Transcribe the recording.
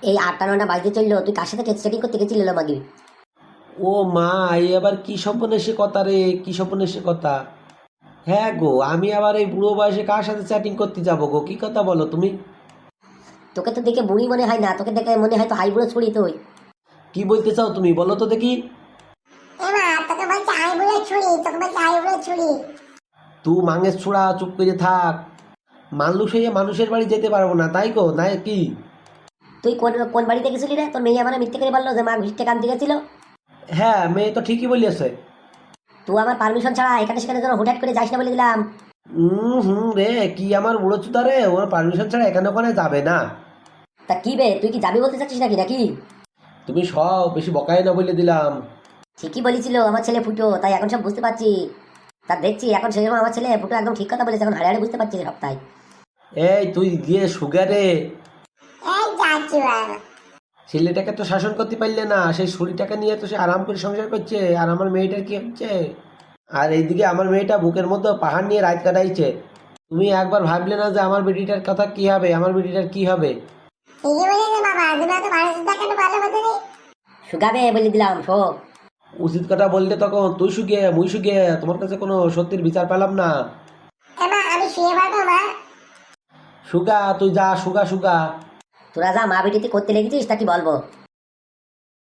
এই 8টা 9টা বাজতে চললো, তুই কার সাথে সেটিং করতে গেছিলি লো মাগি? ও মা, এই আবার কি সর্বনেশে কথা রে, কি সর্বনেশে কথা। হ্যাঁ গো, আমি আবার এই বুড়ো বয়সে কার সাথে চ্যাটিং করতে যাবো গো? কি কথা বলো তুমি? তোকে তো দেখে বুড়ি মনে হয় না, তোকে দেখে মনে হয় তো হাইবুড়ো ছুড়ি তুই। কি বলতে চাও তুমি, বলো তো দেখি। তোকে বলছে আইবুড়ো ছুরি, তোকে বলছে আইবুড়ো ছুরি। তুই মাঙের ছোড়া, চুপ করে থাক। মানুষ হয়ে মানুষের বাড়ি যেতে পারবো না, তাই গো? নাই কি? তুই কোন কোন বাড়িতে গেছিলি রে? তোর মেয়ে আমার মিথ্যে করে বললো যে মা ঘুরতে কানতে গেছিল। হ্যাঁ, মেয়ে তো ঠিকই বলিয়েছে। তুই আমার পারমিশন ছাড়া এখানে সেখানে যেন হুটহাট করে যাস না বলে দিলাম। রে, কি আমার বুড়ো চুদা রে, ওর পারমিশন ছাড়া এখানে ওখানে যাবে না। তা কি বে, তুই কি যাবি বলতে চাচ্ছিস নাকি নাকি? তুমি সব বেশি বকাই না বলে দিলাম। ঠিকই বলেছিল আমার ছেলে ফুটো, তাই এখন সব বুঝতে পারছি। তা দেখছি এখন সেরকম আমার ছেলে ফুটো একদম ঠিক কথা বলেছে, এখন হাড়ে হাড়ে বুঝতে পারছি সপ্তাহে। এই তুই গিয়ে সুগারে এই যাচ্ছি বাবা। ছেলেটাকে তো শাসন করতে পারলে না, সেই শরীরটাকে নিয়ে তো সে আরাম করে সংসার করছে, আর আমার মেয়েটার কি হচ্ছে? আর এইদিকে আমার মেয়েটা বুকের মধ্যে পাহাড় নিয়ে রাত কাটাইছে। তুমি একবার ভাবলে না যে আমার বেটিটার কথা কি হবে, আমার বেটিটার কি হবে? ঠিকই বলেছে বাবা, তুমি তো মানুষ দেখানো ভালো মতো নেই। শুকাবে বলে দিলাম শোক। উচিত কথা বললে তখন তুই সুগে মুই সুগে, তোমার কাছে কোনো সত্যির বিচার পেলাম না। মা আমি শুয়ে পারবো মা? সুগা, তুই যা, সুগা সুগা। তোরা যা মা বেটিতে করতে লেগেছিস তা কি বলবো।